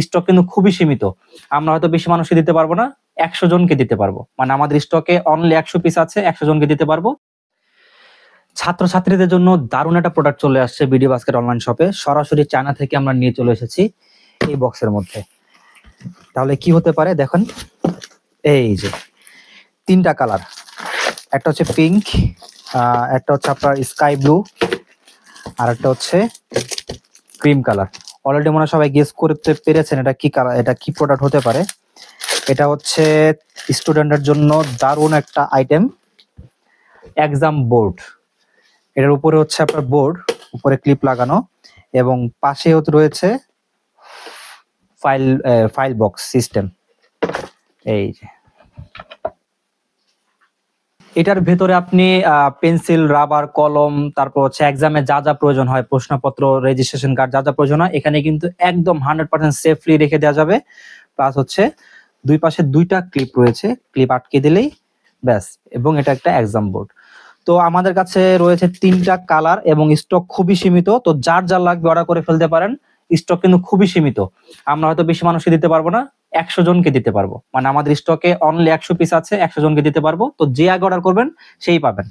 Stock কিন্তু খুবই সীমিত। আমরা হয়তো বেশি মানুষকে দিতে পারবো না, 100 জনকে দিতে পারবো। মানে আমাদের স্টকে অনলি 100 পিস আছে, 100 জনকে দিতে পারবো। ছাত্রছাত্রীদের জন্য দারুণ একটা প্রোডাক্ট চলে আসছে ভিডিও বাস্কেট অনলাইন শপে। সরাসরি চায়না থেকে আমরা নিয়ে চলে এসেছি এই বক্সের মধ্যে। তাহলে কি হতে পারে দেখেন, এই যে 3টা কালার, একটা হচ্ছে পিঙ্ক, একটা হচ্ছে আপনার স্কাই ব্লু, আর একটা হচ্ছে ক্রিম কালার। অলরেডি মনে হয় সবাই গেস করতে পেরেছেন এটা কি কালার, এটা কি প্রোডাক্ট হতে পারে। এটা হচ্ছে স্টুডেন্টের জন্য দারুণ একটা আইটেম, এক্সাম বোর্ড। এটার উপরে হচ্ছে আপনার বোর্ড, উপরে ক্লিপ লাগানো, এবং পাশে রয়েছে ফাইল বক্স সিস্টেম। এই যে এটার ভেতরে আপনি পেন্সিল, রাবার, কলম, তারপর হচ্ছে এক্সামে যা যা প্রয়োজন হয়, প্রশ্নপত্র, রেজিস্ট্রেশন কার্ড, যা যা প্রয়োজন হয় এখানে কিন্তু একদম 100% সেফলি রেখে দেওয়া যাবে। প্লাস হচ্ছে দুই পাশে 2টা ক্লিপ রয়েছে, ক্লিপ আটকে দিলেই ব্যাস। এবং এটা একটা এক্সাম বোর্ড। তো আমাদের কাছে রয়েছে 3টা কালার এবং স্টক খুবই সীমিত। তো যার যার লাগবে অর্ডার করে ফেলতে পারেন। স্টক কিন্তু খুবই সীমিত। আমরা হয়তো বেশি মানুষকে দিতে পারবো না, 100 জনকে দিতে পারবো। মানে আমাদের স্টকে অনলি 100 পিস আছে, 100 জনকে দিতে পারবো। তো যে আগে অর্ডার করবেন সেই পাবেন।